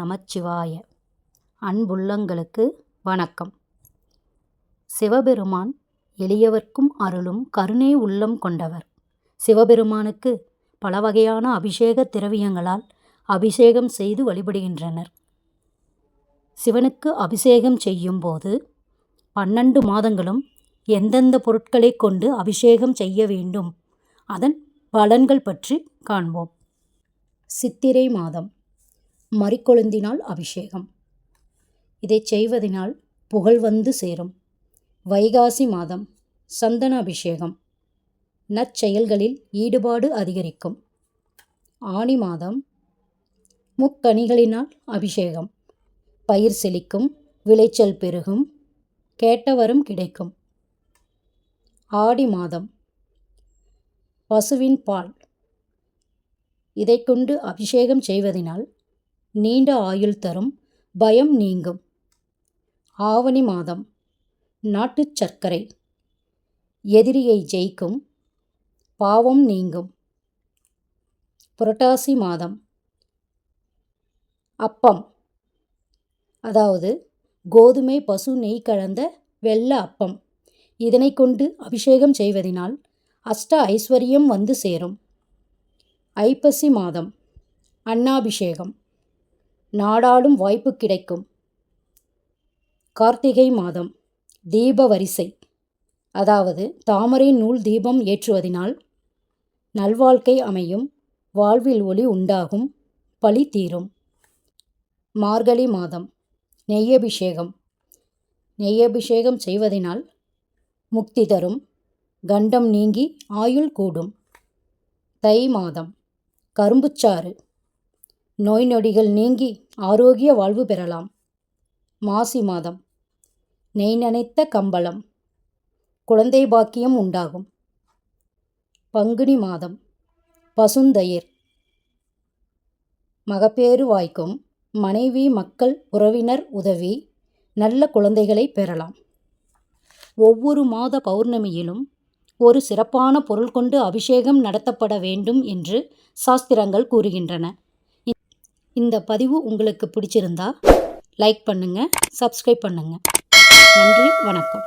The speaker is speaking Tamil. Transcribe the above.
நமச்சிவாய. அன்புள்ளங்களுக்கு வணக்கம். சிவபெருமான் எளியவர்க்கும் அருளும் கருணை உள்ளம் கொண்டவர். சிவபெருமானுக்கு பல வகையான அபிஷேக திரவியங்களால் அபிஷேகம் செய்து வழிபடுகின்றனர். சிவனுக்கு அபிஷேகம் செய்யும் போது 12 மாதங்களும் எந்தெந்த பொருட்களை கொண்டு அபிஷேகம் செய்ய வேண்டும், அதன் பலன்கள் பற்றி காண்போம். சித்திரை மாதம் மரிக்கொழுந்தினால் அபிஷேகம். இதை செய்வதனால் புகழ் வந்து சேரும். வைகாசி மாதம் சந்தன அபிஷேகம். நற்செயல்களில் ஈடுபாடு அதிகரிக்கும். ஆனி மாதம் முக்கனிகளினால் அபிஷேகம். பயிர் செழிக்கும், விளைச்சல் பெருகும், கேட்டவரும் கிடைக்கும். ஆடி மாதம் பசுவின் பால். இதை கொண்டு அபிஷேகம் செய்வதனால் நீண்ட ஆயுள் தரும், பயம் நீங்கும். ஆவணி மாதம் நாட்டுச் சர்க்கரை. எதிரியை ஜெயிக்கும், பாவம் நீங்கும். புரட்டாசி மாதம் அப்பம், அதாவது கோதுமை பசு நெய் கலந்த வெள்ள அப்பம். இதனை கொண்டு அபிஷேகம் செய்வதனால் அஷ்ட ஐஸ்வர்யம் வந்து சேரும். ஐப்பசி மாதம் அன்னாபிஷேகம். நாடாளும் வாய்ப்பு கிடைக்கும். கார்த்திகை மாதம் தீப வரிசை, அதாவது தாமரை நூல் தீபம் ஏற்றுவதனால் நல்வாழ்க்கை அமையும், வாழ்வில் ஒளி உண்டாகும், பழி தீரும். மார்கழி மாதம் நெய்யபிஷேகம். நெய்யபிஷேகம் செய்வதனால் முக்தி தரும், கண்டம் நீங்கி ஆயுள் கூடும். தை மாதம் கரும்புச்சாறு. நோய் நொடிகள் நீங்கி ஆரோக்கிய வாழ்வு பெறலாம். மாசி மாதம் நெய் நனைத்த கம்பளம். குழந்தை பாக்கியம் உண்டாகும். பங்குனி மாதம் பசுந்தயிர். மகப்பேறு வாய்க்கும், மனைவி மக்கள் உறவினர் உதவி, நல்ல குழந்தைகளை பெறலாம். ஒவ்வொரு மாத பௌர்ணமியிலும் ஒரு சிறப்பான பொருள் கொண்டு அபிஷேகம் நடத்தப்பட வேண்டும் என்று சாஸ்திரங்கள் கூறுகின்றன. இந்த பதிவு உங்களுக்கு பிடிச்சிருந்தா லைக் பண்ணுங்க, சப்ஸ்கிரைப் பண்ணுங்க. நன்றி, வணக்கம்.